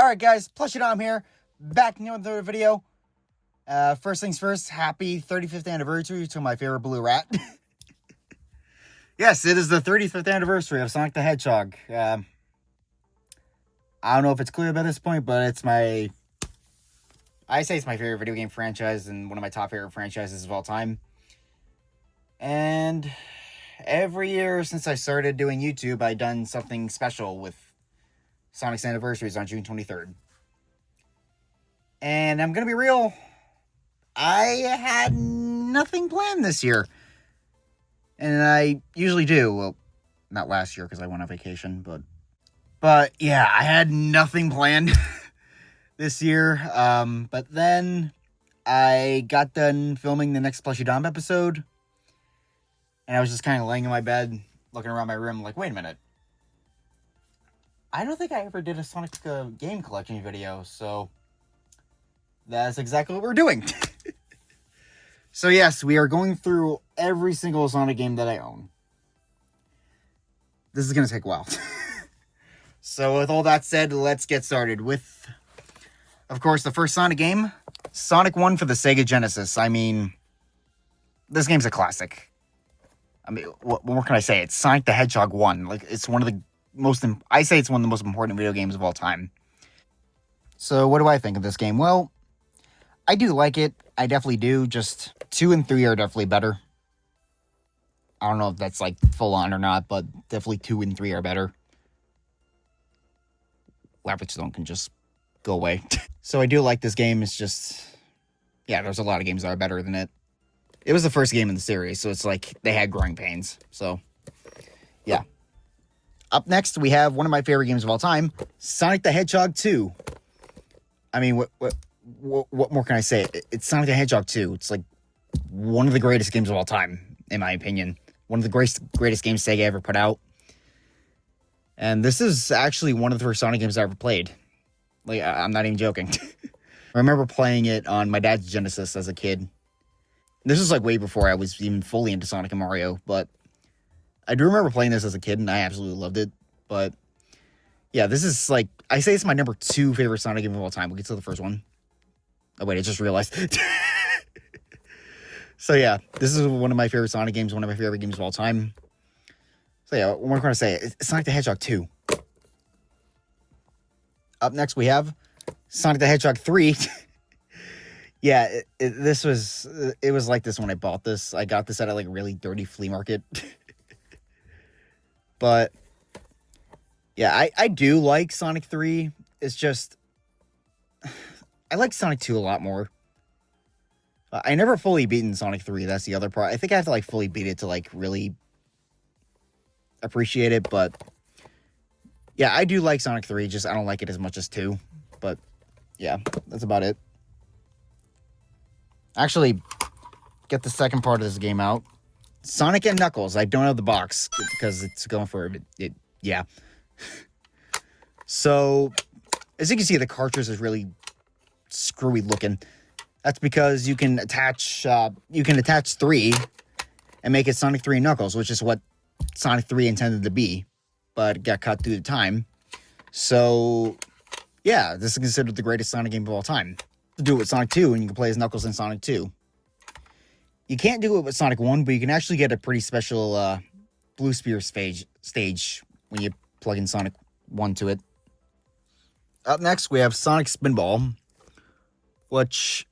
Alright guys, Plushydom here, back in another video. First things first, happy 35th anniversary to my favorite blue rat. Yes, it is the 35th anniversary of Sonic the Hedgehog. I don't know if it's clear by this point, but it's my favorite video game franchise and one of my top favorite franchises of all time. And every year since I started doing YouTube, I've done something special with Sonic's anniversaries on June 23rd. And I'm going to be real, I had nothing planned this year. And I usually do. Well, not last year because I went on vacation, but yeah, I had nothing planned this year. But then I got done filming the next Plushydom episode, and I was just kind of laying in my bed, looking around my room, like, wait a minute. I don't think I ever did a Sonic game collection video, so that's exactly what we're doing. So yes, we are going through every single Sonic game that I own. This is going to take a while. So with all that said, let's get started with, of course, the first Sonic game, Sonic 1 for the Sega Genesis. I mean, this game's a classic. I mean, what more can I say? It's Sonic the Hedgehog 1. Like, it's one of the most, I say it's one of the most important video games of all time. So what do I think of this game? Well, I do like it. I definitely do. Just 2 and 3 are definitely better. I don't know if that's like full on or not, but definitely 2 and 3 are better. Labyrinth Stone can just go away. So I do like this game. It's just, yeah, there's a lot of games that are better than it. It was the first game in the series, so it's like they had growing pains. So, yeah. Up next, we have one of my favorite games of all time, Sonic the Hedgehog 2. I mean, what more can I say? It's Sonic the Hedgehog 2. It's like one of the greatest games of all time, in my opinion. One of the greatest games Sega ever put out. And this is actually one of the first Sonic games I ever played. Like, I'm not even joking. I remember playing it on my dad's Genesis as a kid. This was like way before I was even fully into Sonic and Mario, but I do remember playing this as a kid, and I absolutely loved it. But yeah, this is like, I say it's my number 2 favorite Sonic game of all time. We'll get to the first one. Oh wait, I just realized. So yeah, this is one of my favorite Sonic games, one of my favorite games of all time. So yeah, what am I going to say? It's Sonic the Hedgehog 2. Up next, we have Sonic the Hedgehog 3. Yeah, it was like this when I bought this. I got this at a like really dirty flea market. But yeah, I do like Sonic 3. It's just, I like Sonic 2 a lot more. I never fully beaten Sonic 3. That's the other part. I think I have to like fully beat it to like really appreciate it. But yeah, I do like Sonic 3. Just I don't like it as much as 2. But yeah, that's about it. Actually, get the second part of this game out. Sonic and Knuckles. I don't have the box because it's going for it. Yeah. So, as you can see, the cartridge is really screwy looking. That's because you can attach 3 and make it Sonic 3 and Knuckles, which is what Sonic 3 intended to be, but it got cut through the time. So, yeah, this is considered the greatest Sonic game of all time. To do it with Sonic 2, and you can play as Knuckles in Sonic 2. You can't do it with Sonic 1, but you can actually get a pretty special Blue Spear stage when you plug in Sonic 1 to it. Up next, we have Sonic Spinball, which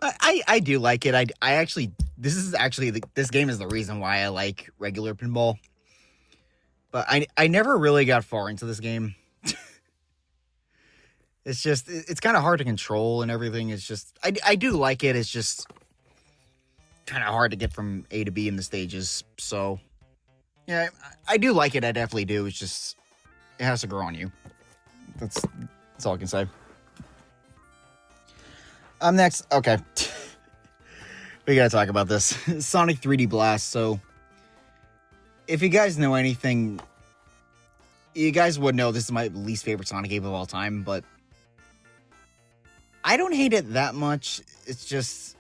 I do like it. This game is the reason why I like regular pinball. But I never really got far into this game. It's just, it's kind of hard to control and everything. It's just, I do like it. It's just kind of hard to get from A to B in the stages. So, yeah, I do like it. I definitely do. It's just, it has to grow on you. That's all I can say. Next, okay. We gotta talk about this. Sonic 3D Blast. So, if you guys know anything, you guys would know this is my least favorite Sonic game of all time, but I don't hate it that much. It's just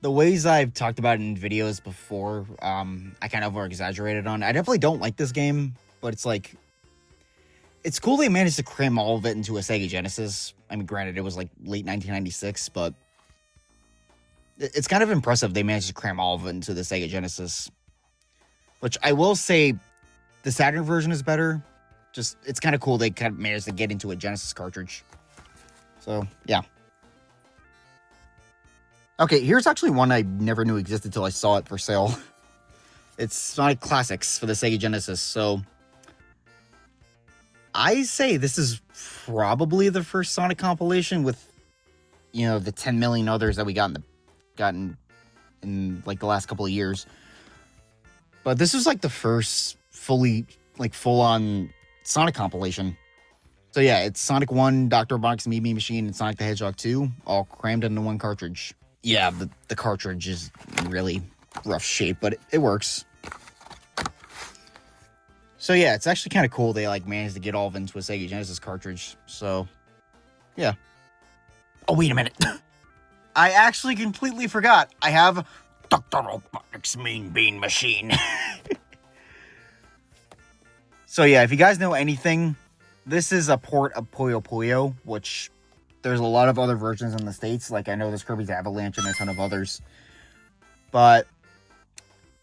the ways I've talked about it in videos before, I kind of over-exaggerated on. I definitely don't like this game, but it's like, it's cool they managed to cram all of it into a Sega Genesis. I mean, granted, it was like late 1996, but it's kind of impressive they managed to cram all of it into the Sega Genesis. Which I will say, the Saturn version is better. Just, it's kind of cool they kind of managed to get into a Genesis cartridge. So, yeah. Okay, here's actually one I never knew existed until I saw it for sale. It's Sonic Classics for the Sega Genesis. So, I say this is probably the first Sonic compilation with, you know, the 10 million others that we gotten in like the last couple of years. But this was like the first full-on Sonic compilation. So yeah, it's Sonic 1, Dr. Robotnik's Mean Bean Machine, and Sonic the Hedgehog 2, all crammed into one cartridge. Yeah, the cartridge is really rough shape, but it works. So yeah, it's actually kind of cool they like managed to get all of it into a Sega Genesis cartridge. So, yeah. Oh, wait a minute. I actually completely forgot. I have Dr. Robotnik's Mean Bean Machine. So yeah, if you guys know anything, this is a port of Puyo Puyo, which there's a lot of other versions in the States. Like, I know there's Kirby's Avalanche and a ton of others. But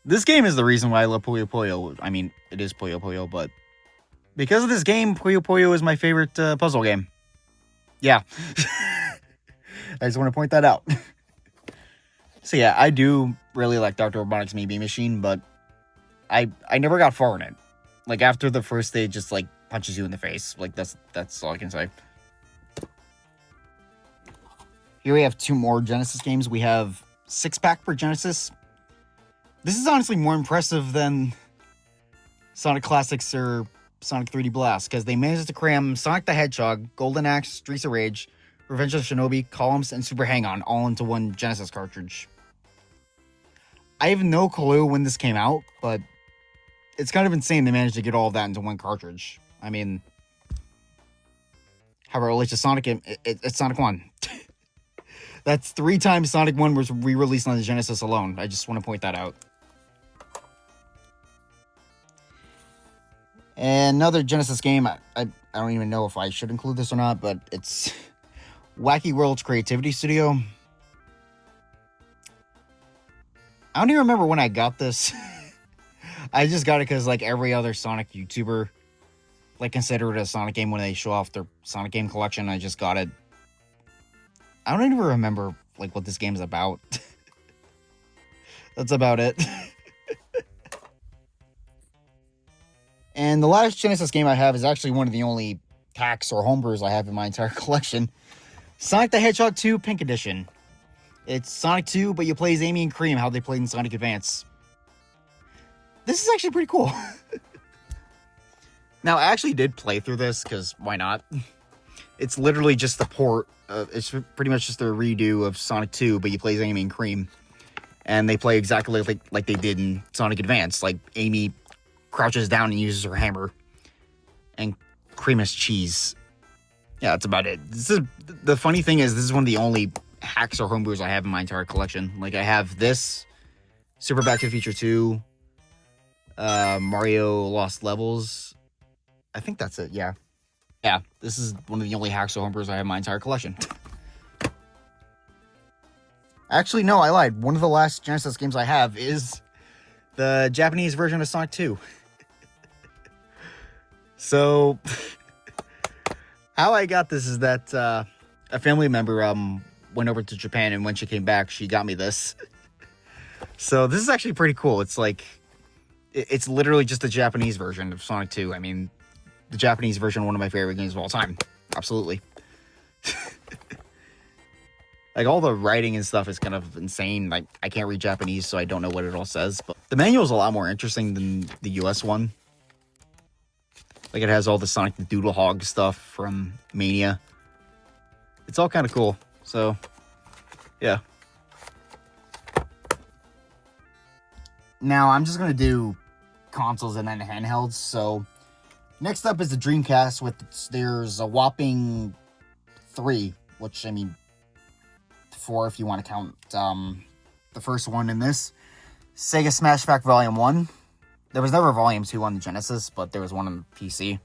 this game is the reason why I love Puyo Puyo. I mean, it is Puyo Puyo, but because of this game, Puyo Puyo is my favorite puzzle game. Yeah. I just want to point that out. So yeah, I do really like Dr. Robotnik's Mean Bean Machine, but I never got far in it. Like, after the first stage just, like, punches you in the face. Like, that's all I can say. Here we have two more Genesis games. We have 6-pack for Genesis. This is honestly more impressive than Sonic Classics or Sonic 3D Blast, because they managed to cram Sonic the Hedgehog, Golden Axe, Streets of Rage, Revenge of the Shinobi, Columns, and Super Hang-On all into one Genesis cartridge. I have no clue when this came out, but it's kind of insane they managed to get all of that into one cartridge. I mean, how it relates to Sonic, it's Sonic 1. That's 3 times Sonic 1 was re-released on the Genesis alone. I just want to point that out. And another Genesis game, I don't even know if I should include this or not, but it's Wacky World's Creativity Studio. I don't even remember when I got this. I just got it because, like, every other Sonic YouTuber, like, consider it a Sonic game when they show off their Sonic game collection. I just got it. I don't even remember, like, what this game is about. That's about it. And the last Genesis game I have is actually one of the only packs or homebrews I have in my entire collection. Sonic the Hedgehog 2 Pink Edition. It's Sonic 2, but you play as Amy and Cream, how they played in Sonic Advance. This is actually pretty cool. Now, I actually did play through this, because why not? It's literally just the port. It's pretty much just a redo of Sonic 2, but you play as Amy and Cream. And they play exactly like they did in Sonic Advance. Like, Amy crouches down and uses her hammer. And Cream is cheese. Yeah, that's about it. The funny thing is, this is one of the only hacks or homebrews I have in my entire collection. Like, I have this, Super Back to the Future 2, Mario Lost Levels. I think that's it, yeah. Yeah, this is one of the only hacks or homebrews I have in my entire collection. Actually, no, I lied. One of the last Genesis games I have is the Japanese version of Sonic 2. So, how I got this is that a family member went over to Japan, and when she came back, she got me this. So, this is actually pretty cool. It's like, it's literally just the Japanese version of Sonic 2. I mean, the Japanese version, one of my favorite games of all time. Absolutely. Like, all the writing and stuff is kind of insane. Like, I can't read Japanese, so I don't know what it all says. But the manual is a lot more interesting than the US one. Like, it has all the Sonic the Doodle Hog stuff from Mania. It's all kind of cool. So, yeah. Now, I'm just going to do consoles and then handhelds. So, next up is the Dreamcast, there's a whopping 3, which, I mean, 4 if you want to count the first one in this. Sega Smash Pack Volume 1. There was never Volume 2 on the Genesis, but there was one on the PC.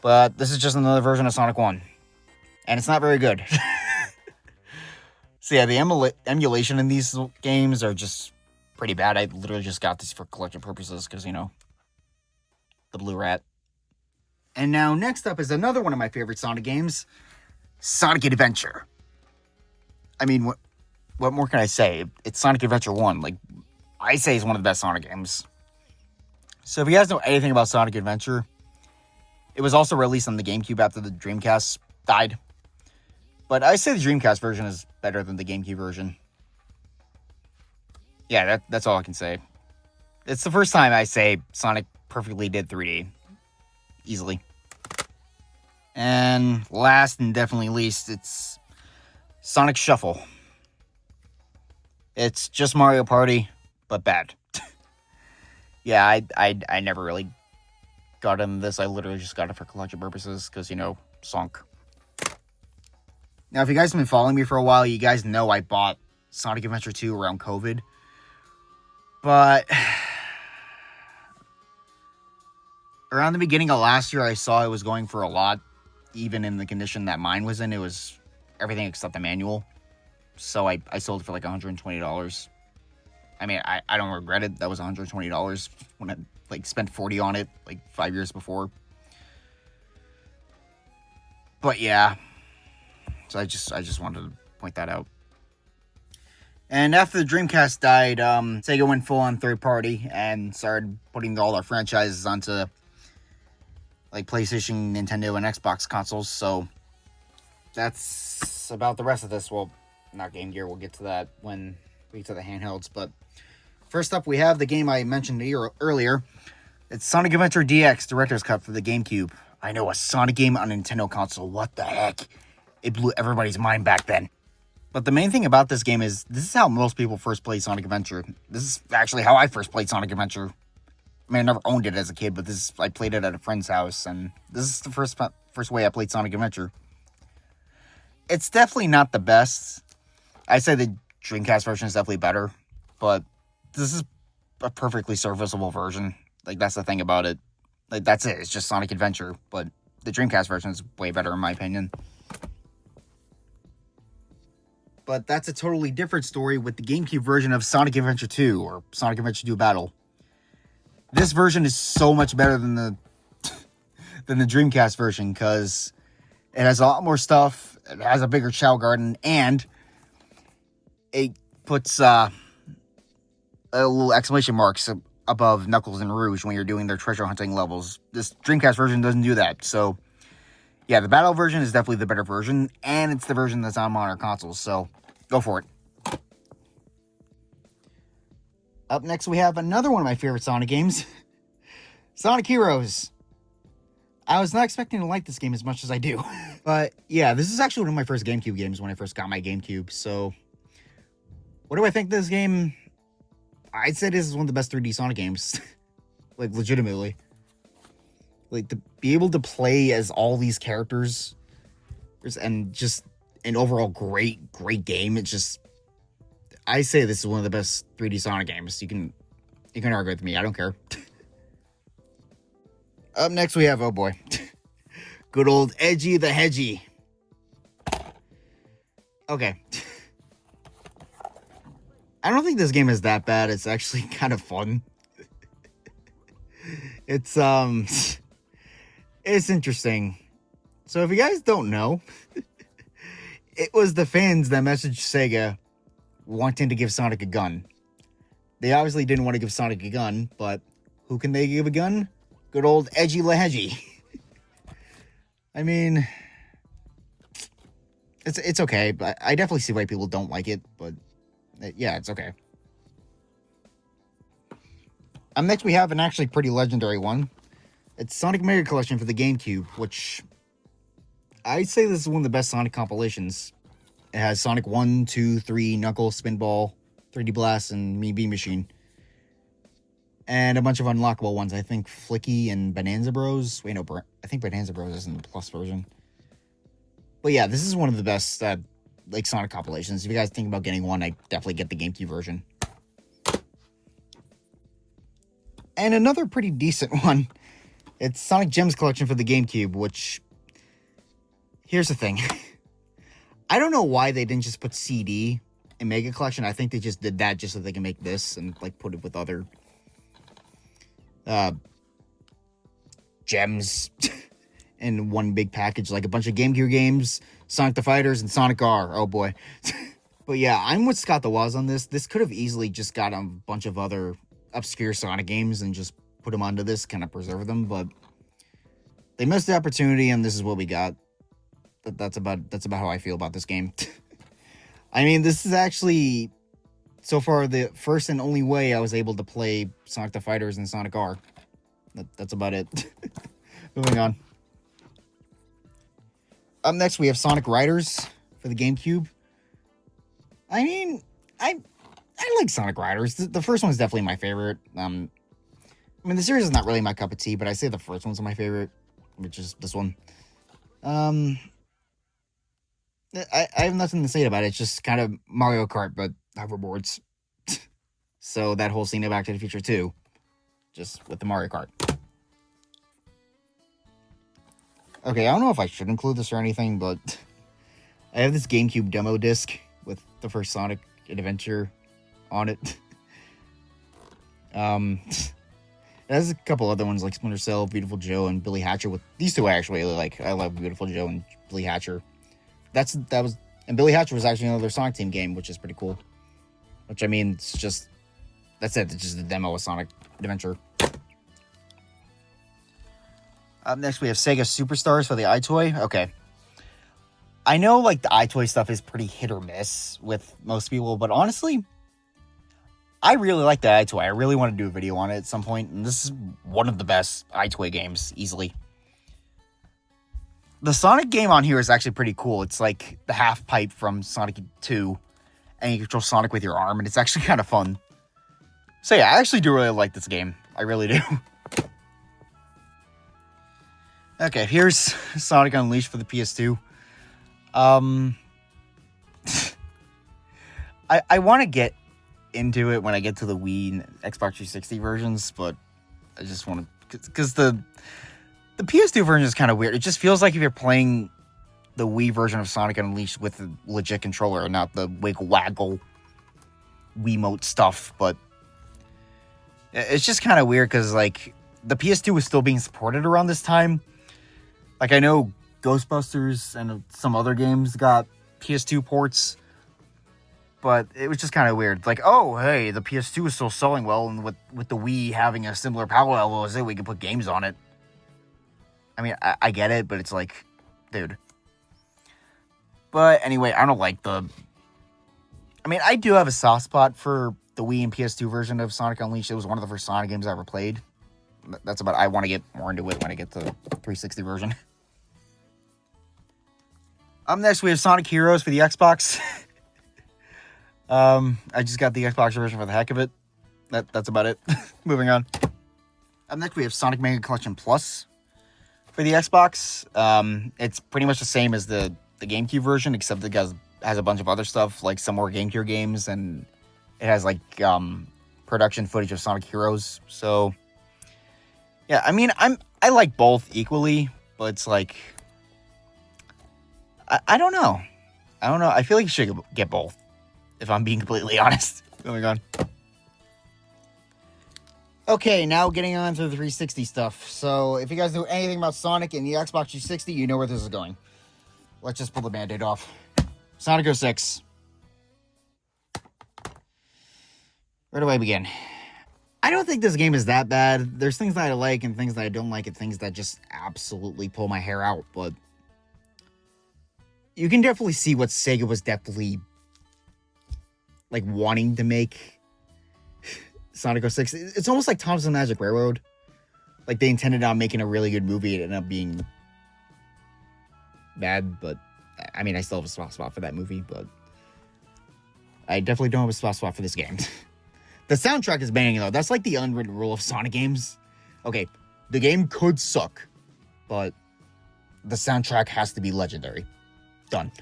But this is just another version of Sonic 1. And it's not very good. So yeah, the emulation in these games are just pretty bad. I literally just got this for collection purposes because, you know, the Blue Rat. And now next up is another one of my favorite Sonic games, Sonic Adventure. I mean, what more can I say? It's Sonic Adventure 1. Like, I say it's one of the best Sonic games. So if you guys know anything about Sonic Adventure, it was also released on the GameCube after the Dreamcast died. But I say the Dreamcast version is better than the GameCube version. Yeah, that's all I can say. It's the first time I say Sonic perfectly did 3D. Easily. And last and definitely least, it's Sonic Shuffle. It's just Mario Party, but bad. Yeah, I never really got into this. I literally just got it for collection purposes because, you know, Sonic. Now, if you guys have been following me for a while, you guys know I bought Sonic Adventure 2 around COVID. But around the beginning of last year, I saw it was going for a lot. Even in the condition that mine was in, it was everything except the manual. So I sold it for like $120. I mean, I don't regret it. That was $120 when I like spent $40 on it like 5 years before. But yeah. So I just wanted to point that out. And after the Dreamcast died, Sega went full on third party and started putting all their franchises onto like PlayStation, Nintendo, and Xbox consoles. So that's about the rest of this. Well, not Game Gear. We'll get to that when we get to the handhelds. But first up, we have the game I mentioned earlier. It's Sonic Adventure DX Director's Cut for the GameCube. I know, a Sonic game on a Nintendo console. What the heck? It blew everybody's mind back then. But the main thing about this game is, this is how most people first played Sonic Adventure. This is actually how I first played Sonic Adventure. I mean, I never owned it as a kid, but I played it at a friend's house, and this is the first way I played Sonic Adventure. It's definitely not the best. I say the Dreamcast version is definitely better, but this is a perfectly serviceable version. Like, that's the thing about it. Like, that's it. It's just Sonic Adventure, but the Dreamcast version is way better in my opinion. But that's a totally different story with the GameCube version of Sonic Adventure 2, or Sonic Adventure 2 Battle. This version is so much better than the Dreamcast version, because it has a lot more stuff, it has a bigger Chao Garden, and it puts a little exclamation marks above Knuckles and Rouge when you're doing their treasure hunting levels. This Dreamcast version doesn't do that, so yeah, the Battle version is definitely the better version, and it's the version that's on modern consoles, so go for it. Up next, we have another one of my favorite Sonic games, Sonic Heroes. I was not expecting to like this game as much as I do. But yeah, this is actually one of my first GameCube games when I first got my GameCube, so what do I think of this game? I'd say this is one of the best 3D Sonic games. Like, legitimately. Like, to be able to play as all these characters and just an overall great game. It's just, I say this is one of the best 3D Sonic games. You can argue with me. I don't care. Up next, we have, oh boy, good old Edgy the Hedgy. Okay. I don't think this game is that bad. It's actually kind of fun. It's interesting. So if you guys don't know, it was the fans that messaged Sega wanting to give Sonic a gun. They obviously didn't want to give Sonic a gun, but who can they give a gun? Good old Edgy LaHedgy. I mean, it's okay, but I definitely see why people don't like it, but yeah, it's okay. Next we have an actually pretty legendary one. It's Sonic Mega Collection for the GameCube, which I'd say this is one of the best Sonic compilations. It has Sonic 1, 2, 3, Knuckles, Spinball, 3D Blast, and Mean Bean Machine. And a bunch of unlockable ones. I think Flicky and Bonanza Bros. Wait, no, I think Bonanza Bros is in the Plus version. But yeah, this is one of the best like Sonic compilations. If you guys think about getting one, I definitely get the GameCube version. And another pretty decent one, It's Sonic Gems Collection for the GameCube, which, here's the thing. I don't know why they didn't just put CD in Mega Collection. I think they just did that just so they can make this and, like, put it with other gems in one big package, like a bunch of GameCube games, Sonic the Fighters, and Sonic R. Oh, boy. But yeah, I'm with Scott the Woz on this. This could have easily just got a bunch of other obscure Sonic games and just put them onto this, kind of preserve them, but they missed the opportunity, and this is what we got. That's about how I feel about this game. I mean, this is actually, so far, the first and only way I was able to play Sonic the Fighters and Sonic R. That's about it. Moving on. Up next, we have Sonic Riders for the GameCube. I mean, I like Sonic Riders. The first one is definitely my favorite. I mean, the series is not really my cup of tea, but I say the first one's my favorite, which is this one. I have nothing to say about it. It's just kind of Mario Kart, but hoverboards. So that whole scene of Back to the Future 2, just with the Mario Kart. Okay, I don't know if I should include this or anything, but I have this GameCube demo disc with the first Sonic Adventure on it. It has a couple other ones like Splinter Cell, Beautiful Joe, and Billy Hatcher. With these two, I actually really like. I love Beautiful Joe and Billy Hatcher. And Billy Hatcher was actually another Sonic Team game, which is pretty cool. Which, I mean, it's just, that's it. It's just a demo of Sonic Adventure. Up next, we have Sega Superstars for the iToy. Okay. I know, like, the iToy stuff is pretty hit or miss with most people, but honestly, I really like the iToy. I really want to do a video on it at some point, and this is one of the best iToy games, easily. The Sonic game on here is actually pretty cool. It's like the half pipe from Sonic 2, and you control Sonic with your arm, and it's actually kind of fun. So yeah, I actually do really like this game. I really do. Okay, here's Sonic Unleashed for the PS2. I want to get into it when I get to the Wii and Xbox 360 versions, but I just want to, because the PS2 version is kind of weird. It just feels like if you're playing the Wii version of Sonic Unleashed with a legit controller, not the wiggle waggle Wiimote stuff. But it's just kind of weird because, like, the PS2 was still being supported around this time. Like, I know Ghostbusters and some other games got PS2 ports, but it was just kind of weird. Like, oh, hey, the PS2 is still selling well, and with the Wii having a similar power level as it, we can put games on it. I mean, I get it, but it's like, dude. But anyway, I don't like the... I mean, I do have a soft spot for the Wii and PS2 version of Sonic Unleashed. It was one of the first Sonic games I ever played. That's about... I want to get more into it when I get to the 360 version. Up next, we have Sonic Heroes for the Xbox. I just got the Xbox version for the heck of it. That's about it. Moving on. Up next, we have Sonic Mega Collection Plus for the Xbox. It's pretty much the same as the GameCube version, except it has a bunch of other stuff, like some more GameCube games, and it has, like, production footage of Sonic Heroes. So, yeah, I mean, I like both equally, but it's like... I don't know. I feel like you should get both, if I'm being completely honest. Moving on. Okay, now getting on to the 360 stuff. So, if you guys know anything about Sonic and the Xbox 360, you know where this is going. Let's just pull the Band-Aid off. Sonic 06. Where do I begin? I don't think this game is that bad. There's things that I like and things that I don't like and things that just absolutely pull my hair out, but... you can definitely see what Sega was definitely, like, wanting to make Sonic 06. It's almost like Thomas the Magic Railroad. Like, they intended on making a really good movie. It ended up being bad, but, I mean, I still have a soft spot for that movie, but I definitely don't have a soft spot for this game. The soundtrack is banging, though. That's, like, the unwritten rule of Sonic games. Okay, the game could suck, but the soundtrack has to be legendary. Done.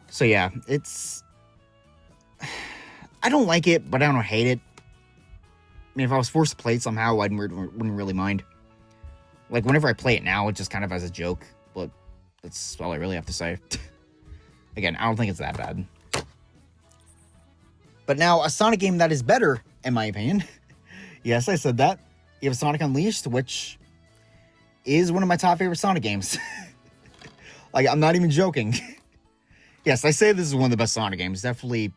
So yeah, it's... I don't like it, but I don't hate it. I mean, if I was forced to play it somehow, I wouldn't really mind. Like, whenever I play it now, it's just kind of as a joke, but that's all I really have to say. Again, I don't think it's that bad. But now, a Sonic game that is better, in my opinion. Yes, I said that. You have Sonic Unleashed, which is one of my top favorite Sonic games. Like, I'm not even joking. Yes, I say this is one of the best Sonic games. Definitely,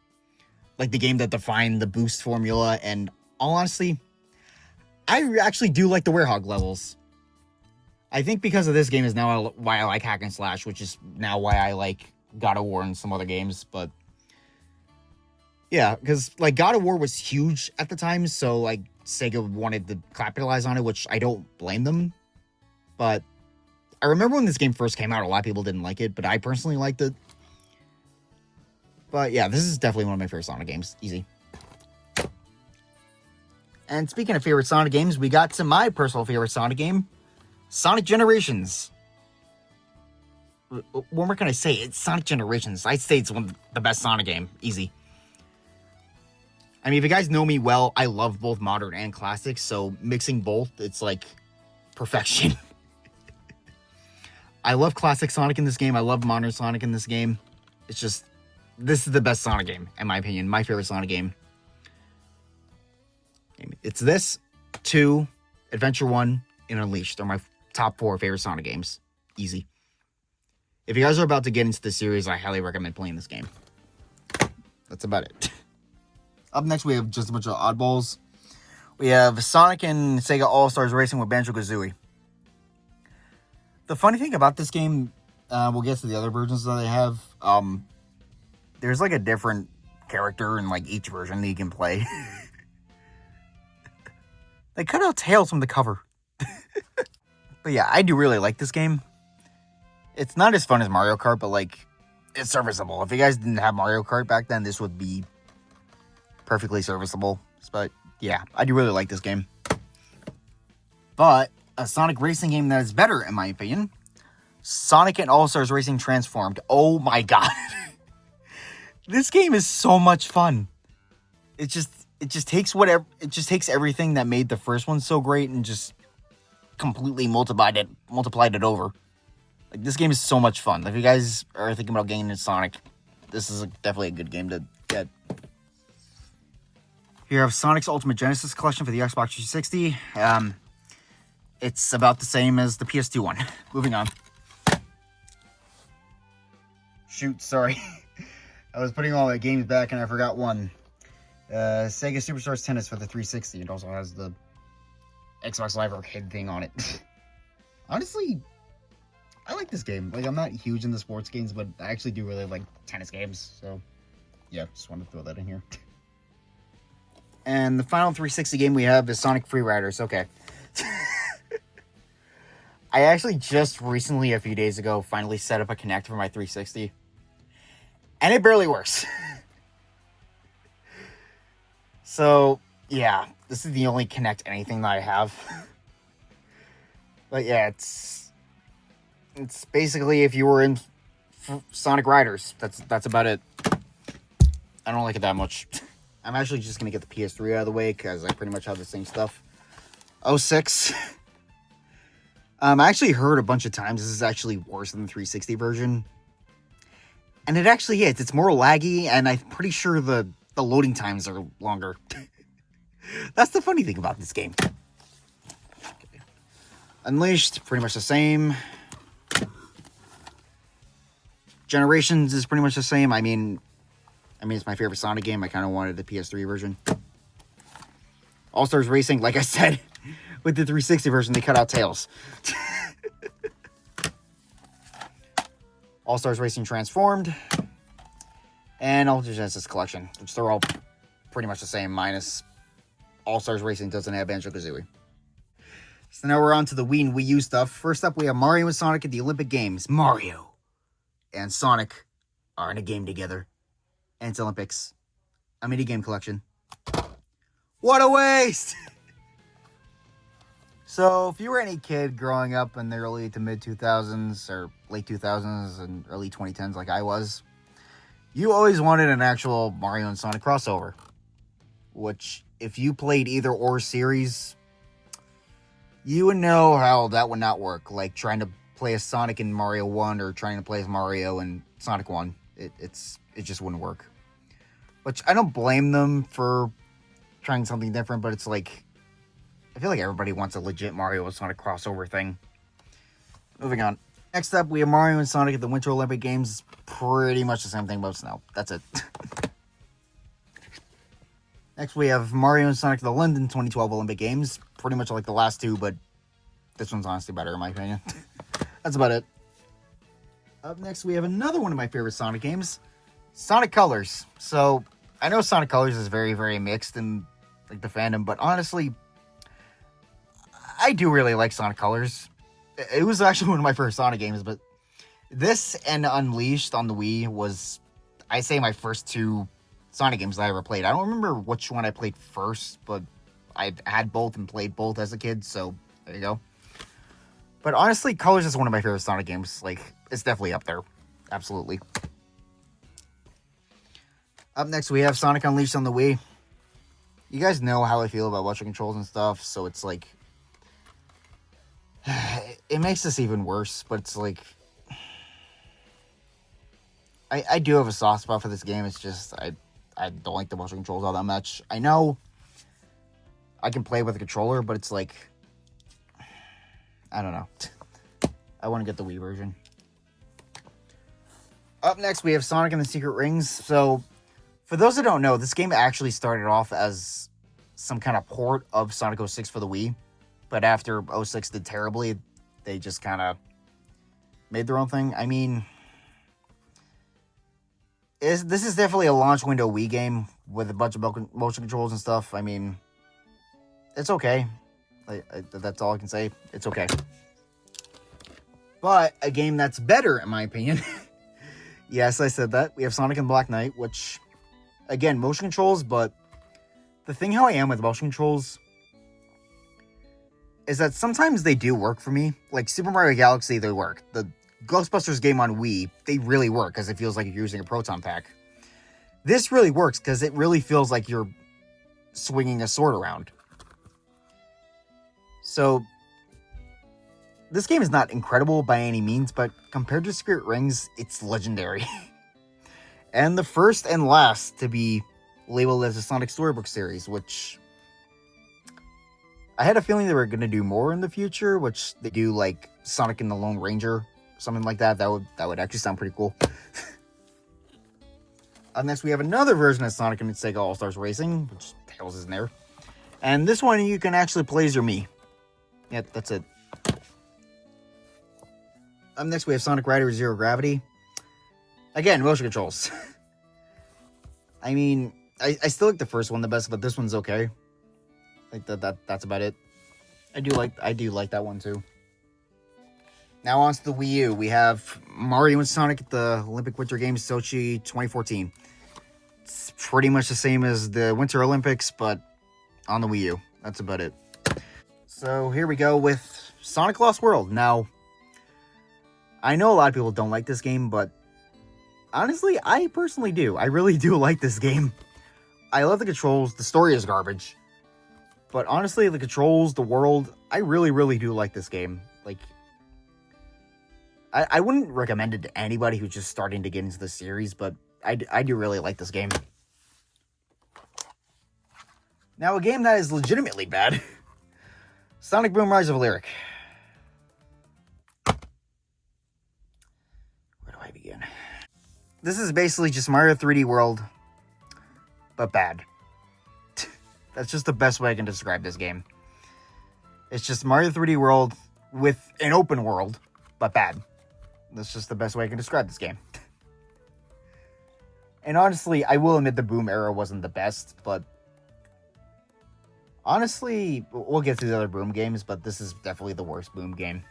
like, the game that defined the boost formula. And all honesty, I actually do like the Werehog levels. I think because of this game is now why I like Hack and Slash, which is now why I like God of War and some other games. But yeah, because like God of War was huge at the time, so like Sega wanted to capitalize on it, which I don't blame them. But I remember when this game first came out, a lot of people didn't like it, but I personally liked it. But yeah, this is definitely one of my favorite Sonic games. Easy. And speaking of favorite Sonic games, we got to my personal favorite Sonic game, Sonic Generations. What more can I say? It's Sonic Generations. I'd say it's one of the best Sonic game. Easy. I mean, if you guys know me well, I love both modern and classic, so mixing both, it's like perfection. I love classic Sonic in this game. I love modern Sonic in this game. It's just, this is the best Sonic game, in my opinion. My favorite Sonic game. It's this, 2, Adventure 1, and Unleashed. They're my top 4 favorite Sonic games. Easy. If you guys are about to get into the series, I highly recommend playing this game. That's about it. Up next, we have just a bunch of oddballs. We have Sonic and Sega All-Stars Racing with Banjo-Kazooie. The funny thing about this game, we'll get to the other versions that they have. There's like a different character in like each version that you can play. They cut out Tails from the cover. But yeah, I do really like this game. It's not as fun as Mario Kart, but like, it's serviceable. If you guys didn't have Mario Kart back then, this would be perfectly serviceable. But yeah, I do really like this game. But a Sonic racing game that is better, in my opinion, Sonic and All-Stars Racing Transformed. Oh my god. This game is so much fun. It just takes everything that made the first one so great and just completely multiplied it over. Like, this game is so much fun. If you guys are thinking about getting into Sonic, this is definitely a good game to get. Here I have Sonic's Ultimate Genesis Collection for the Xbox 360. It's about the same as the PS2 one. Moving on. Shoot, sorry. I was putting all the games back and I forgot one. Sega Superstars Tennis for the 360. It also has the Xbox Live Arcade thing on it. Honestly, I like this game. Like, I'm not huge in the sports games, but I actually do really like tennis games. So, yeah, just wanted to throw that in here. And the final 360 game we have is Sonic Free Riders. Okay. I actually just recently, a few days ago, finally set up a Kinect for my 360. And it barely works. So, yeah, this is the only Kinect anything that I have. But yeah, it's basically if you were in Sonic Riders. That's about it. I don't like it that much. I'm actually just going to get the PS3 out of the way because I pretty much have the same stuff. 06. I actually heard a bunch of times this is actually worse than the 360 version. And it actually is. It's more laggy, and I'm pretty sure the loading times are longer. That's the funny thing about this game. Okay. Unleashed, pretty much the same. Generations is pretty much the same. I mean, it's my favorite Sonic game. I kind of wanted the PS3 version. All-Stars Racing, like I said, with the 360 version, they cut out Tails. All-Stars Racing Transformed. And Ultimate Genesis Collection, which they're all pretty much the same, minus All-Stars Racing doesn't have Banjo-Kazooie. So now we're on to the Wii and Wii U stuff. First up, we have Mario and Sonic at the Olympic Games. Mario and Sonic are in a game together. And it's Olympics. A minigame collection. What a waste! So, if you were any kid growing up in the early to mid-2000s, or late 2000s and early 2010s like I was, you always wanted an actual Mario and Sonic crossover. Which, if you played either or series, you would know how that would not work. Like trying to play as Sonic in Mario 1 or trying to play as Mario in Sonic 1. It just wouldn't work. Which I don't blame them for trying something different, but it's like, I feel like everybody wants a legit Mario and Sonic crossover thing. Moving on. Next up, we have Mario and Sonic at the Winter Olympic Games. Pretty much the same thing about snow. That's it. Next, we have Mario and Sonic at the London 2012 Olympic Games. Pretty much like the last two, but this one's honestly better in my opinion. That's about it. Up next, we have another one of my favorite Sonic games, Sonic Colors. So, I know Sonic Colors is very, very mixed in like the fandom, but honestly, I do really like Sonic Colors. It was actually one of my first Sonic games, but this and Unleashed on the Wii was, I say, my first two Sonic games that I ever played. I don't remember which one I played first, but I had both and played both as a kid, so there you go. But honestly, Colors is one of my favorite Sonic games. Like, it's definitely up there. Absolutely. Up next, we have Sonic Unleashed on the Wii. You guys know how I feel about motion controls and stuff, so it's like, it makes this even worse, but it's like, I do have a soft spot for this game. It's just, I don't like the motion controls all that much. I know I can play with a controller, but it's like, I don't know. I want to get the Wii version. Up next, we have Sonic and the Secret Rings. So, for those that don't know, this game actually started off as some kind of port of Sonic 06 for the Wii. But after 06 did terribly, they just kind of made their own thing. I mean, this is definitely a launch window Wii game with a bunch of motion controls and stuff. I mean, it's okay. That's all I can say. It's okay. But a game that's better, in my opinion. Yes, I said that. We have Sonic and Black Knight, which, again, motion controls, but the thing how I am with motion controls is that sometimes they do work for me. Like Super Mario Galaxy, they work. The Ghostbusters game on Wii, they really work because it feels like you're using a proton pack. This really works because it really feels like you're swinging a sword around. So, this game is not incredible by any means, but compared to Secret Rings, it's legendary. And the first and last to be labeled as a Sonic Storybook series, which I had a feeling they were going to do more in the future, which they do like Sonic and the Lone Ranger, something like that. That would actually sound pretty cool. Up next, we have another version of Sonic and Sega All-Stars Racing, which Tails is in there. And this one, you can actually play as your Mii. Yeah, that's it. Up next, we have Sonic Riders Zero Gravity. Again, motion controls. I mean, I still like the first one the best, but this one's okay. Like that's about it. I do like that one too. Now on to the Wii U. We have Mario and Sonic at the Olympic Winter Games Sochi 2014. It's pretty much the same as the Winter Olympics, but on the Wii U. That's about it. So here we go with Sonic Lost World. Now, I know a lot of people don't like this game, but honestly, I personally do. I really do like this game. I love the controls. The story is garbage. But honestly, the controls, the world, I really, really do like this game. Like, I wouldn't recommend it to anybody who's just starting to get into the series, but I do really like this game. Now, a game that is legitimately bad. Sonic Boom Rise of Lyric. Where do I begin? This is basically just Mario 3D World, but bad. That's just the best way I can describe this game. It's just Mario 3D World with an open world, but bad. That's just the best way I can describe this game. And honestly, I will admit the Boom era wasn't the best, but honestly, we'll get to the other Boom games, but this is definitely the worst Boom game.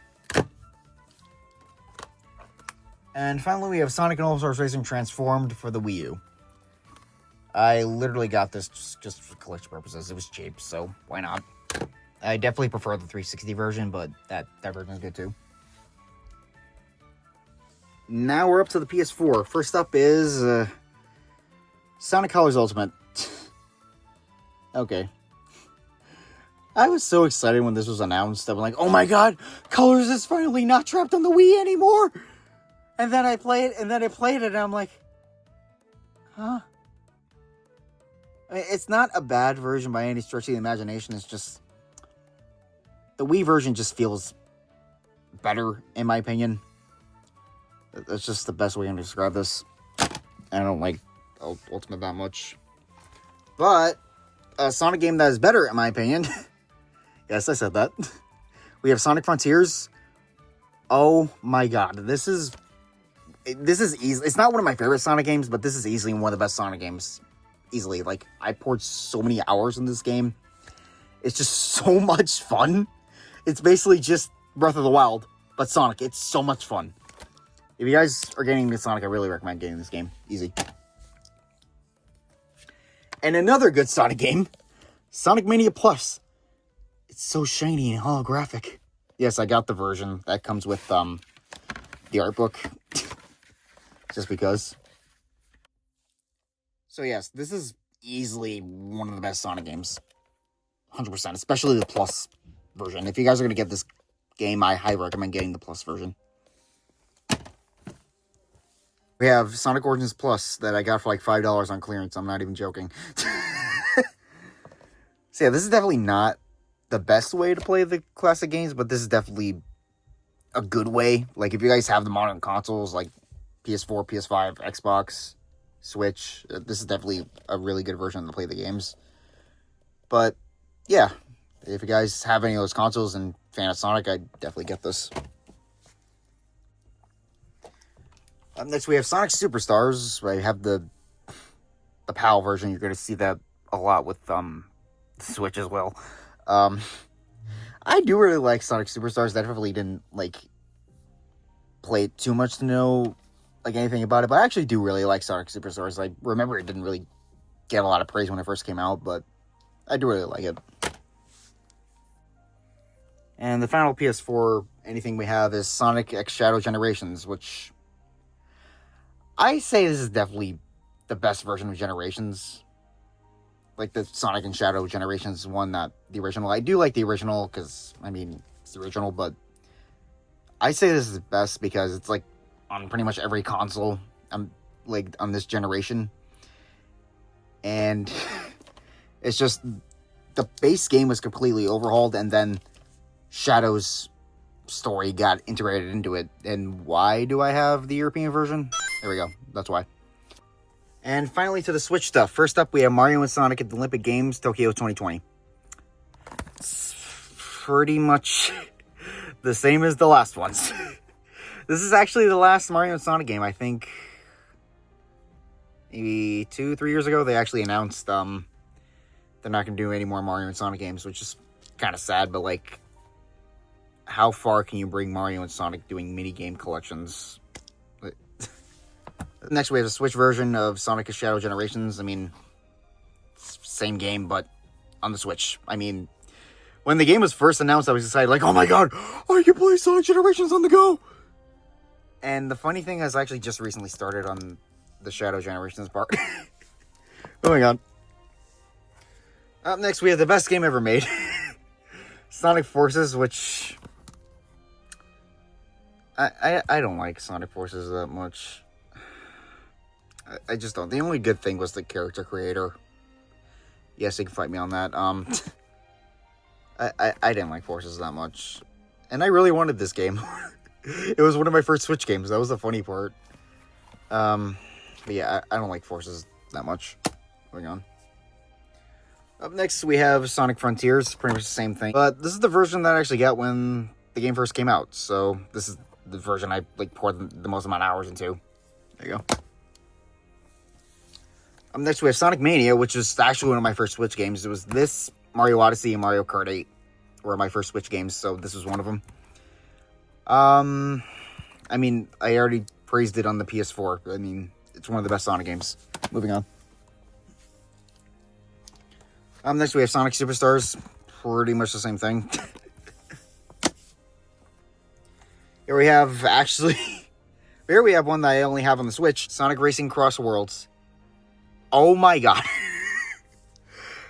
And finally, we have Sonic and All-Stars Racing Transformed for the Wii U. I literally got this just for collection purposes. It was cheap, so why not? I definitely prefer the 360 version, but that version is good too. Now we're up to the PS4. First up is Sonic Colors Ultimate. Okay. I was so excited when this was announced. I'm like, oh my god, Colors is finally not trapped on the Wii anymore. And then I play it, and I'm like, huh? I mean, it's not a bad version by any stretch of the imagination. It's just the Wii version just feels better, in my opinion. That's just the best way to describe this. I don't like Ultimate that much. But a Sonic game that is better, in my opinion. Yes, I said that. We have Sonic Frontiers. Oh my god. This is easy. It's not one of my favorite Sonic games, but this is easily one of the best Sonic games. Easily. Like, I poured so many hours in this game. It's just so much fun. It's basically just Breath of the Wild, but Sonic. It's so much fun. If you guys are getting into Sonic, I really recommend getting this game. Easy. And another good Sonic game, Sonic Mania Plus. It's so shiny and holographic. Yes, I got the version that comes with the art book. Just because. So yes, this is easily one of the best Sonic games. 100%, especially the Plus version. If you guys are going to get this game, I highly recommend getting the Plus version. We have Sonic Origins Plus that I got for like $5 on clearance. I'm not even joking. So yeah, this is definitely not the best way to play the classic games, but this is definitely a good way. Like, if you guys have the modern consoles, like PS4, PS5, Xbox, Switch, this is definitely a really good version to play the games. But yeah, if you guys have any of those consoles and fan of Sonic, I'd definitely get this. Up next, we have Sonic Superstars. I have the PAL version. You're going to see that a lot with the Switch as well. I do really like Sonic Superstars. I definitely didn't play it too much to know anything about it, but I actually do really like Sonic Superstars. I remember it didn't really get a lot of praise when it first came out, but I do really like it. And the final PS4 anything we have is Sonic X Shadow Generations, which I say this is definitely the best version of Generations. Like, the Sonic and Shadow Generations one, not the original. I do like the original, because, I mean, it's the original, but I say this is the best because it's, on pretty much every console, on this generation. And it's just, the base game was completely overhauled, and then Shadow's story got integrated into it. And why do I have the European version? There we go. That's why. And finally, to the Switch stuff. First up, we have Mario and Sonic at the Olympic Games, Tokyo 2020. It's pretty much the same as the last ones. This is actually the last Mario and Sonic game. I think maybe 2-3 years ago, they actually announced they're not going to do any more Mario and Sonic games, which is kind of sad, but how far can you bring Mario and Sonic doing mini-game collections? Next, we have a Switch version of Sonic Shadow Generations. I mean, same game, but on the Switch. I mean, when the game was first announced, I was excited, oh my god, I can play Sonic Generations on the go! And the funny thing is, I actually just recently started on the Shadow Generations part. Oh my god. Up next, we have the best game ever made. Sonic Forces, which I don't like Sonic Forces that much. I just don't. The only good thing was the character creator. Yes, you can fight me on that. I didn't like Forces that much. And I really wanted this game. It was one of my first Switch games. That was the funny part. But yeah, I don't like Forces that much. Moving on. Up next, we have Sonic Frontiers. Pretty much the same thing. But this is the version that I actually got when the game first came out. So this is the version I poured the most amount of hours into. There you go. Up next, we have Sonic Mania, which is actually one of my first Switch games. It was this, Mario Odyssey, and Mario Kart 8 were my first Switch games, so this was one of them. I mean, I already praised it on the PS4. I mean, it's one of the best Sonic games. Moving on. Next, we have Sonic Superstars. Pretty much the same thing. Here we have, here we have one that I only have on the Switch. Sonic Racing Cross Worlds. Oh my god.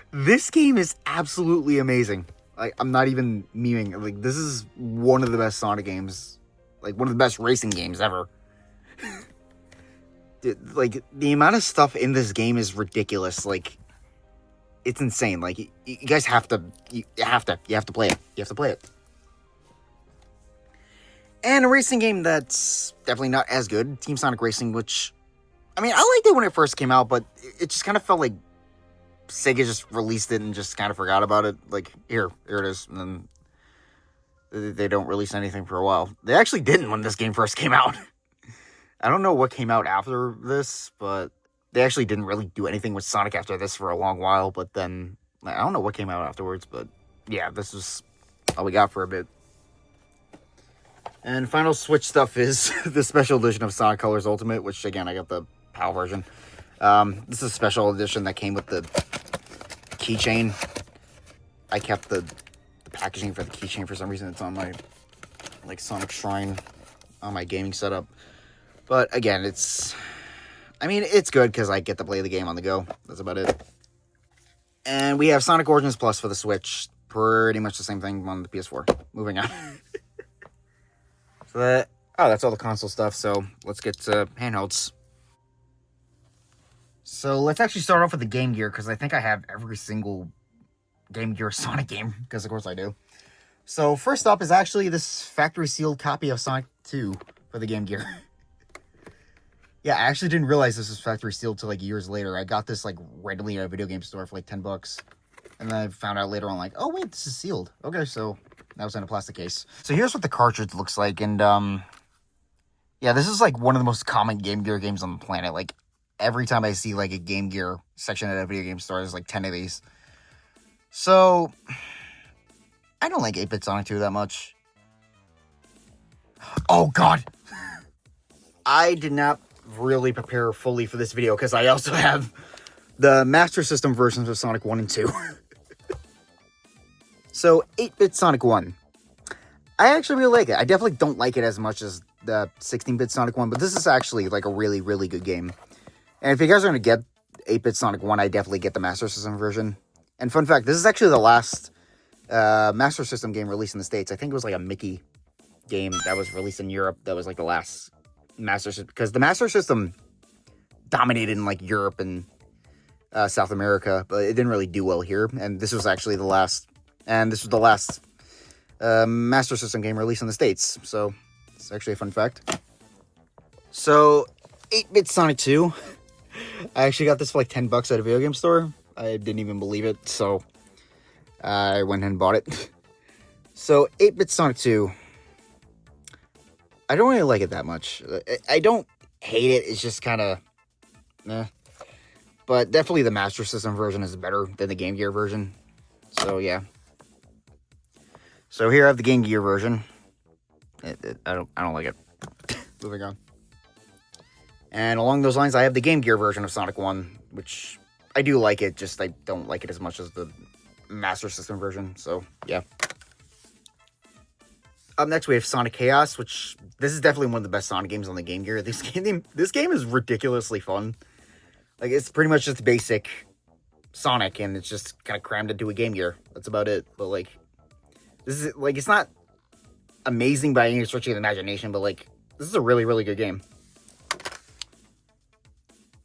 This game is absolutely amazing. Like, I'm not even memeing. Like, this is one of the best Sonic games. Like, one of the best racing games ever. Like, the amount of stuff in this game is ridiculous. Like, it's insane. Like, you guys have to, you have to play it. You have to play it. And a racing game that's definitely not as good, Team Sonic Racing, which, I mean, I liked it when it first came out, but it just kind of felt like Sega just released it and just kind of forgot about it. Like, here it is. And then they don't release anything for a while. They actually didn't when this game first came out. I don't know what came out after this, but they actually didn't really do anything with Sonic after this for a long while. But then, I don't know what came out afterwards, but yeah, this is all we got for a bit. And final Switch stuff is the special edition of Sonic Colors Ultimate, which, again, I got the PAL version. This is a special edition that came with the keychain. I kept the packaging for the keychain for some reason. It's on my, like, Sonic Shrine on my gaming setup. But, again, it's good because I get to play the game on the go. That's about it. And we have Sonic Origins Plus for the Switch. Pretty much the same thing on the PS4. Moving on. So that's all the console stuff, so let's get to handhelds. So let's actually start off with the Game Gear, because I think I have every single Game Gear Sonic game, because of course I do. So first up is actually this factory sealed copy of Sonic 2 for the Game Gear. Yeah, I actually didn't realize this was factory sealed till like years later. I got this like randomly at a video game store for like $10. And then I found out later on, like, oh wait, this is sealed. Okay, so that was in a plastic case. So here's what the cartridge looks like, and yeah, this is like one of the most common Game Gear games on the planet. Like, every time I see like a Game Gear section at a video game store, there's like 10 of these. So I don't like 8-Bit Sonic 2 that much. Oh god! I did not really prepare fully for this video, because I also have the Master System versions of Sonic 1 and 2. So, 8-Bit Sonic 1. I actually really like it. I definitely don't like it as much as the 16-Bit Sonic 1, but this is actually like a really, really good game. And if you guys are going to get 8-Bit Sonic 1, I definitely get the Master System version. And fun fact, this is actually the last Master System game released in the States. I think it was like a Mickey game that was released in Europe. That was like the last Master System, because the Master System dominated in like Europe and South America, but it didn't really do well here. And this was actually the last, Master System game released in the States. So it's actually a fun fact. So 8-Bit Sonic 2. I actually got this for like $10 at a video game store. I didn't even believe it, so I went ahead and bought it. So 8-Bit Sonic 2. I don't really like it that much. I don't hate it. It's just kind of eh. But definitely the Master System version is better than the Game Gear version. So yeah. So here I have the Game Gear version. I don't like it. Moving on. And along those lines, I have the Game Gear version of Sonic 1, which I do like it, just I don't like it as much as the Master System version, so yeah. Up next, we have Sonic Chaos, which this is definitely one of the best Sonic games on the Game Gear. This game is ridiculously fun. Like, it's pretty much just basic Sonic, and it's just kind of crammed into a Game Gear. That's about it. But like, this is like, it's not amazing by any stretch of the imagination, but like, this is a really, really good game.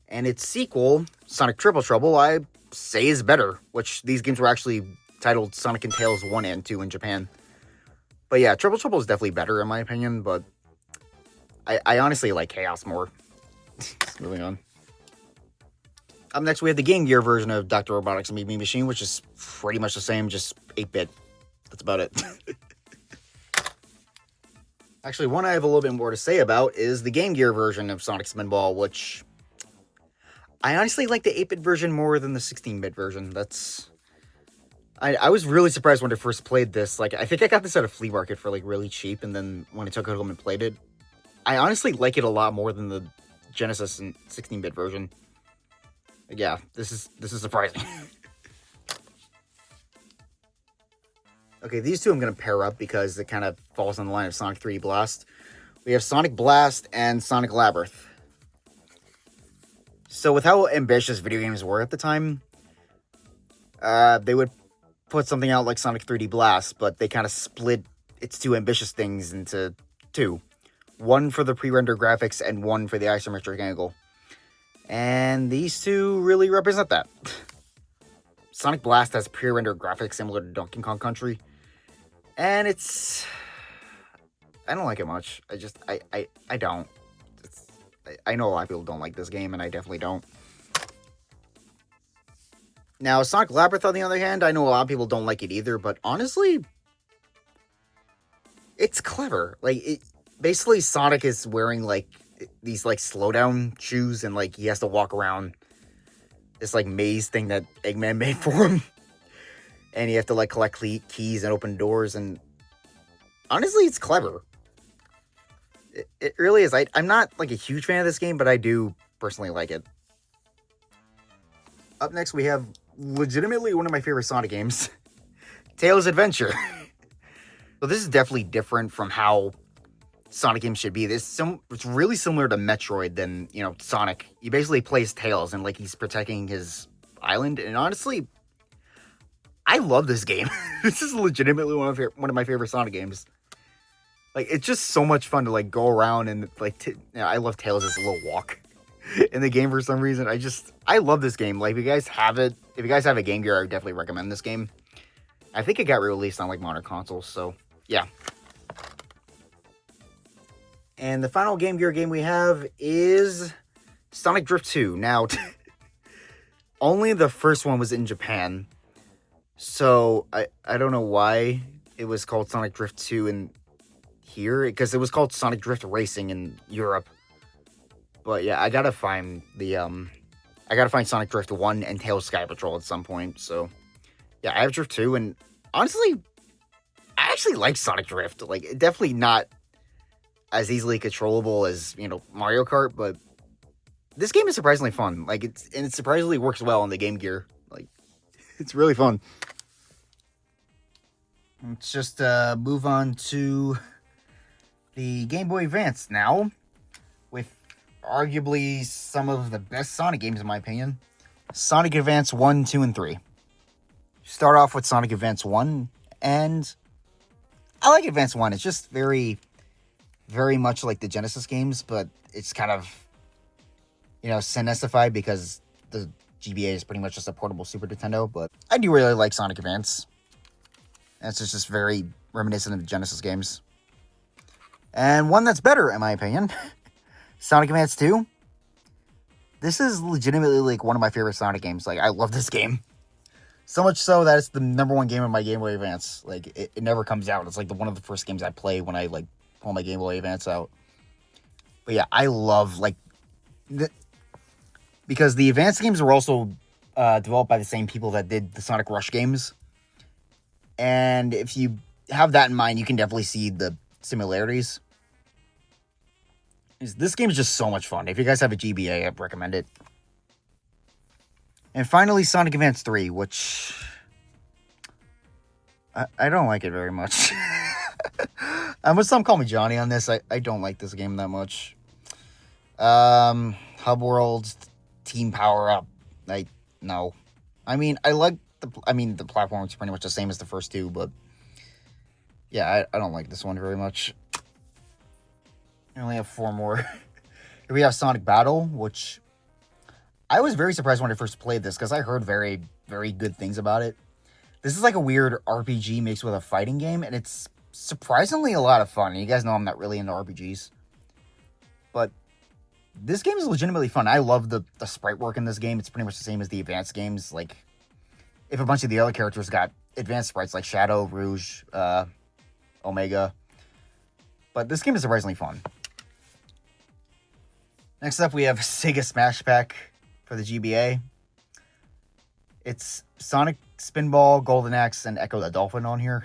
And its sequel, Sonic Triple Trouble, I say is better, which these games were actually titled Sonic and Tails 1 and 2 in Japan. But yeah, Triple Trouble is definitely better in my opinion, but I honestly like Chaos more. Moving on. Up next, we have the Game Gear version of Dr. Robotnik's Meet Me Machine, which is pretty much the same, just 8-bit. That's about it. Actually, one I have a little bit more to say about is the Game Gear version of Sonic Spinball, which I honestly like the 8-bit version more than the 16-bit version. I was really surprised when I first played this. Like, I think I got this at a flea market for like really cheap, and then when I took it home and played it, I honestly like it a lot more than the Genesis and 16-bit version. Like, yeah, this is surprising. Okay, these two I'm going to pair up because it kind of falls on the line of Sonic 3D Blast. We have Sonic Blast and Sonic Labyrinth. So with how ambitious video games were at the time, they would put something out like Sonic 3D Blast, but they kind of split its two ambitious things into two. One for the pre-rendered graphics and one for the isometric angle. And these two really represent that. Sonic Blast has pre-rendered graphics similar to Donkey Kong Country. And I don't like it much. I don't. I know a lot of people don't like this game, and I definitely don't. Now, Sonic Labyrinth, on the other hand, I know a lot of people don't like it either, but honestly, it's clever. Like, basically, Sonic is wearing, like, these, like, slowdown shoes, and, like, he has to walk around this, like, maze thing that Eggman made for him. And you have to, like, collect keys and open doors, and honestly, it's clever. It really is. I'm not, like, a huge fan of this game, but I do personally like it. Up next, we have legitimately one of my favorite Sonic games, Tails Adventure. So this is definitely different from how Sonic games should be. It's really similar to Metroid than, you know, Sonic. You basically play as Tails, and, like, he's protecting his island, and honestly, I love this game. This is legitimately one of my favorite Sonic games. Like, it's just so much fun to, like, go around and, like, I love Tails' little walk in the game for some reason. I love this game. Like, if you guys have a Game Gear, I would definitely recommend this game. I think it got released on, like, modern consoles, so, yeah. And the final Game Gear game we have is Sonic Drift 2. Now, only the first one was in Japan, so I don't know why it was called Sonic Drift 2 in here, because it was called Sonic Drift Racing in Europe. But yeah, I gotta find Sonic Drift 1 and Tails Sky Patrol at some point. So yeah, I have Drift 2, and honestly, I actually like Sonic Drift. Like, definitely not as easily controllable as, you know, Mario Kart, but this game is surprisingly fun. Like, it surprisingly works well on the Game Gear. Like, it's really fun. Let's just move on to the Game Boy Advance now, with arguably some of the best Sonic games in my opinion. Sonic Advance 1, 2, and 3. Start off with Sonic Advance 1, and I like Advance 1. It's just very, very much like the Genesis games, but it's kind of, you know, SNESified because the GBA is pretty much just a portable Super Nintendo, but I do really like Sonic Advance. And it's just very reminiscent of the Genesis games. And one that's better, in my opinion, Sonic Advance 2. This is legitimately, like, one of my favorite Sonic games. Like, I love this game. So much so that it's the #1 game in my Game Boy Advance. Like, it never comes out. It's, like, one of the first games I play when I, like, pull my Game Boy Advance out. But yeah, I love, like, because the Advance games were also developed by the same people that did the Sonic Rush games. And if you have that in mind, you can definitely see the similarities. This game is just so much fun. If you guys have a GBA, I'd recommend it. And finally, Sonic Advance 3, which I don't like it very much. Some call me Johnny on this. I don't like this game that much. Hub World, Team Power Up. No. I mean, the platform is pretty much the same as the first two, but yeah, I don't like this one very much. We only have 4 more. Here we have Sonic Battle, which I was very surprised when I first played this, because I heard very, very good things about it. This is like a weird RPG mixed with a fighting game, and it's surprisingly a lot of fun. You guys know I'm not really into RPGs, but this game is legitimately fun. I love the sprite work in this game. It's pretty much the same as the advanced games. Like, if a bunch of the other characters got advanced sprites like Shadow, Rouge, Omega, but this game is surprisingly fun. Next up, we have Sega Smash Pack for the GBA. It's Sonic Spinball, Golden Axe, and Echo the Dolphin on here.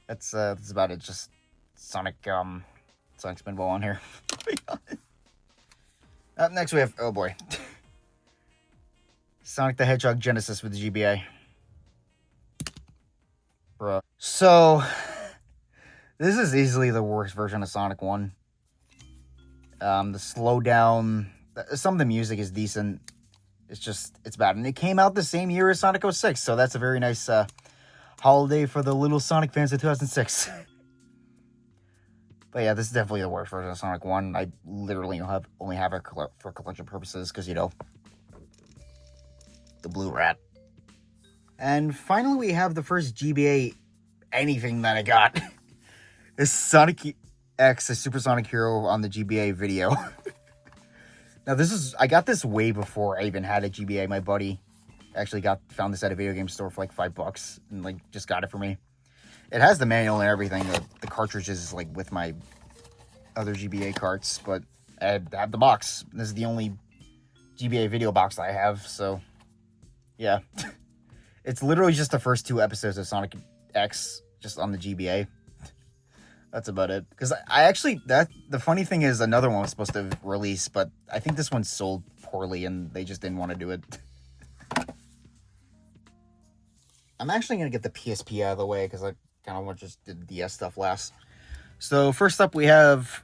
That's about it. Just Sonic Spinball on here. Up next, we have, oh boy, Sonic the Hedgehog Genesis for the GBA. Bruh. So, this is easily the worst version of Sonic 1. The slowdown, some of the music is decent. It's bad. And it came out the same year as Sonic 06, so that's a very nice holiday for the little Sonic fans of 2006. But yeah, this is definitely the worst version of Sonic 1. I literally only have it for collection purposes because, you know, the blue rat. And finally, we have the first GBA anything that I got. It's Sonic X, a Supersonic Hero on the GBA video. Now, I got this way before I even had a GBA. My buddy actually found this at a video game store for like $5 and like just got it for me. It has the manual and everything. The cartridge is like with my other GBA carts, but I have the box. This is the only GBA video box that I have, so yeah. It's literally just the first 2 episodes of Sonic X just on the GBA. That's about it. Because the funny thing is another one was supposed to release, but I think this one sold poorly and they just didn't want to do it. I'm actually going to get the PSP out of the way because I kind of just did the DS stuff last. So first up we have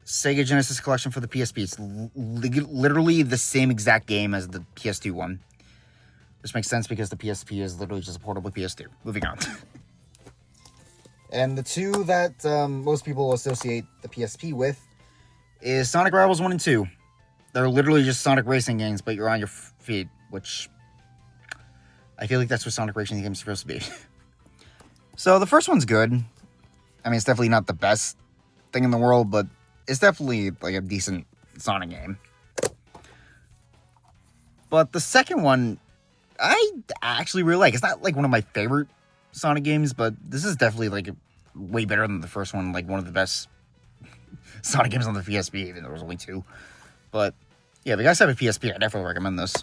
Sega Genesis Collection for the PSP. It's literally the same exact game as the PS2 one. Which makes sense because the PSP is literally just a portable PS2. Moving on. And the 2 that most people associate the PSP with is Sonic Rivals 1 and 2. They're literally just Sonic racing games, but you're on your feet, which I feel like that's what Sonic racing games are supposed to be. So the first one's good. I mean, it's definitely not the best thing in the world, but it's definitely like a decent Sonic game. But the second one, I actually really like. It's not like one of my favorite Sonic games, but this is definitely like way better than the first one. Like one of the best Sonic games on the PSP, even though there was only 2. But yeah, if you guys have a PSP, I definitely recommend this.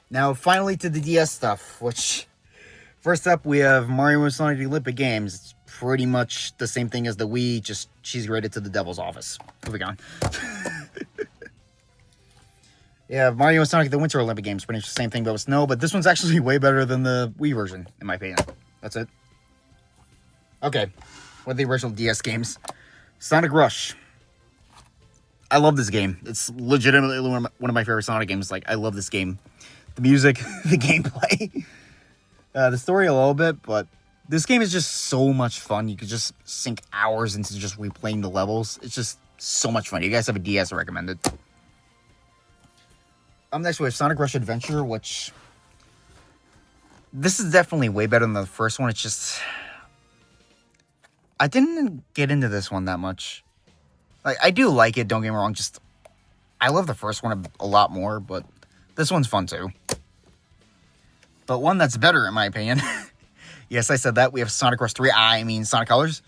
Now, finally to the DS stuff, which first up we have Mario and Sonic the Olympic Games. It's pretty much the same thing as the Wii, just cheese grated to the devil's office. Moving on. Yeah, Mario and Sonic the Winter Olympic Games, pretty much the same thing but with snow, but this one's actually way better than the Wii version, in my opinion. That's it. Okay, with the original DS games. Sonic Rush. I love this game. It's legitimately one of my favorite Sonic games. Like, I love this game. The music, the gameplay, the story a little bit, but this game is just so much fun. You could just sink hours into just replaying the levels. It's just so much fun. You guys have a DS, I recommend it. Next we have Sonic Rush Adventure, which this is definitely way better than the first one. It's just I didn't get into this one that much. Like, I do like it, don't get me wrong. Just I love the first one a lot more, but this one's fun too. But one that's better, in my opinion. Yes, I said that. We have Sonic Rush 3. I mean Sonic Colors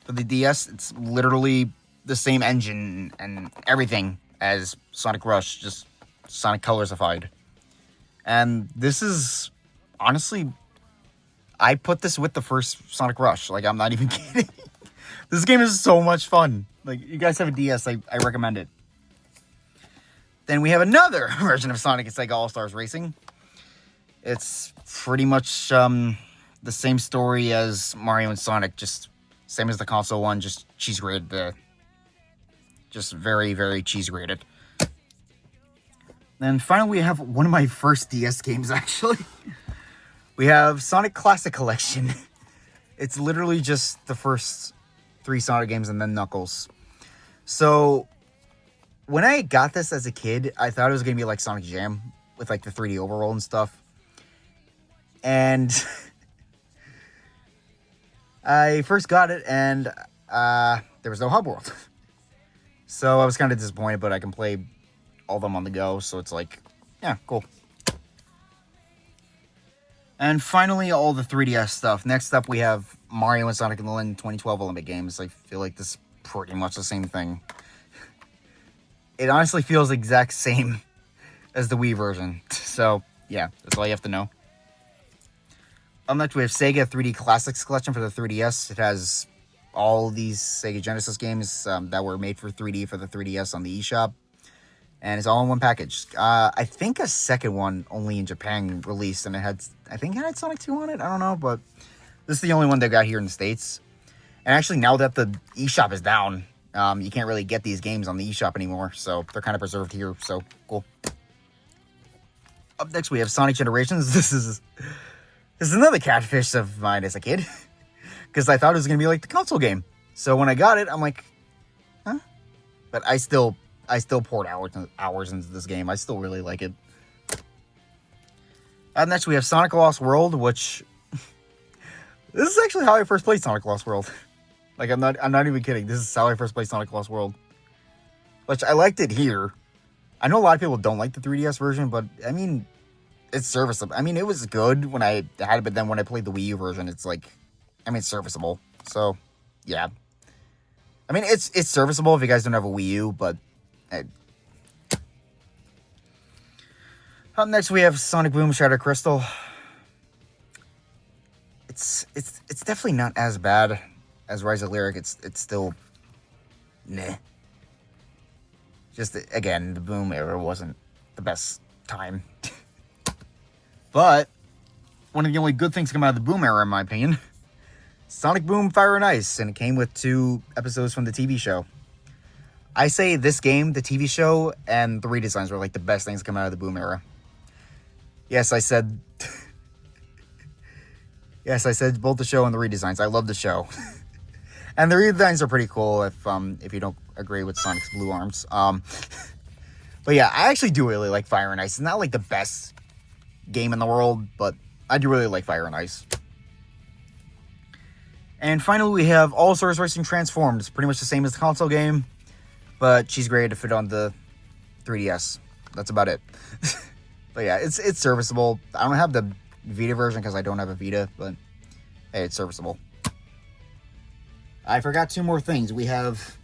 for the DS. It's literally the same engine and everything as Sonic Rush, just Sonic Colorsified. And this is, honestly, I put this with the first Sonic Rush. Like, I'm not even kidding. This game is so much fun. Like, you guys have a DS, I recommend it. Then we have another version of Sonic and Sega All-Stars Racing. It's pretty much the same story as Mario and Sonic, just same as the console one, just cheese grated. Just very, very cheese grated. Then finally, we have one of my first DS games, actually. We have Sonic Classic Collection. It's literally just the first 3 Sonic games and then Knuckles. So, when I got this as a kid, I thought it was going to be like Sonic Jam with like the 3D overroll and stuff. And I first got it and there was no hub world. So I was kind of disappointed, but I can play all of them on the go, so it's like, yeah, cool. And finally, all the 3DS stuff. Next up, we have Mario and Sonic in the 2012 Olympic Games. I feel like this is pretty much the same thing. It honestly feels the exact same as the Wii version. So, yeah, that's all you have to know. Next, we have Sega 3D Classics Collection for the 3DS. It has all these Sega Genesis games that were made for 3D for the 3DS on the eShop. And it's all in one package. I think a second one only in Japan released, and I think it had Sonic 2 on it. I don't know, but this is the only one they got here in the States. And actually, now that the eShop is down, you can't really get these games on the eShop anymore, so they're kind of preserved here, so cool. Up next, we have Sonic Generations. This is another catfish of mine as a kid, because I thought it was gonna be like the console game. So when I got it, I'm like, huh? But I still poured hours into this game. I still really like it. Up next, we have Sonic Lost World, which this is actually how I first played Sonic Lost World. Like, I'm not even kidding. This is how I first played Sonic Lost World, which I liked it here. I know a lot of people don't like the 3DS version, but I mean, it's serviceable. I mean, it was good when I had it, but then when I played the Wii U version, it's like, I mean, it's serviceable. So, yeah. I mean, it's serviceable if you guys don't have a Wii U, but... Up next, we have Sonic Boom Shattered Crystal. It's definitely not as bad as Rise of Lyric. It's still... Meh. Just, again, the Boom era wasn't the best time. But, one of the only good things to come out of the Boom era, in my opinion, Sonic Boom Fire and Ice, and it came with 2 episodes from the TV show. I say this game, the TV show, and the redesigns were like the best things to come out of the Boom era. Yes, I said... yes, I said both the show and the redesigns. I love the show. And the redesigns are pretty cool if you don't agree with Sonic's Blue Arms. But yeah, I actually do really like Fire and Ice. It's not like the best game in the world, but I do really like Fire and Ice. And finally, we have All-Stars Racing Transformed. It's pretty much the same as the console game, but she's great to fit on the 3DS. That's about it. But yeah, it's serviceable. I don't have the Vita version because I don't have a Vita, but hey, it's serviceable. I forgot 2 more things. We have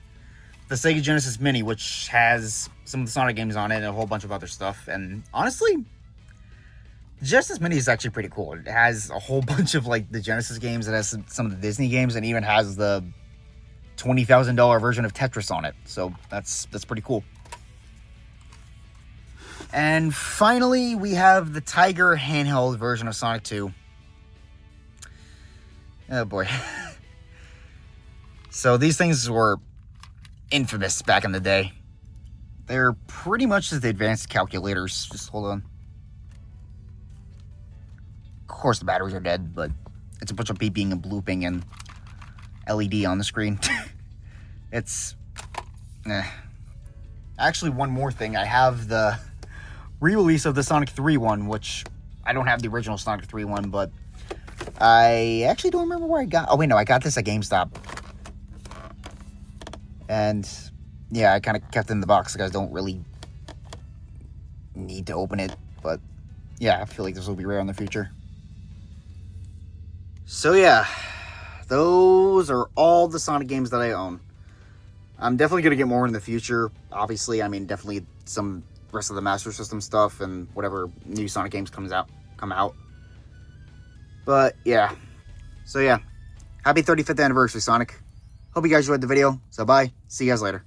the Sega Genesis Mini, which has some of the Sonic games on it and a whole bunch of other stuff. And honestly, the Genesis Mini is actually pretty cool. It has a whole bunch of like the Genesis games. It has some of the Disney games, and even has the $20,000 version of Tetris on it. So that's pretty cool. And finally, we have the Tiger handheld version of Sonic 2. Oh boy. So these things were infamous back in the day. They're pretty much just the advanced calculators. Just hold on. Of course the batteries are dead, but it's a bunch of beeping and blooping and LED on the screen. It's... Actually, one more thing. I have the re-release of the Sonic 3 one, which I don't have the original Sonic 3 one, but I actually don't remember where I got... Oh, wait, no, I got this at GameStop. And, yeah, I kind of kept it in the box because I don't really need to open it. But, yeah, I feel like this will be rare in the future. So, yeah, those are all the Sonic games that I own. I'm definitely going to get more in the future. Obviously, I mean, definitely some rest of the Master System stuff and whatever new Sonic games come out. But, yeah. So, yeah. Happy 35th anniversary, Sonic. Hope you guys enjoyed the video. So, bye. See you guys later.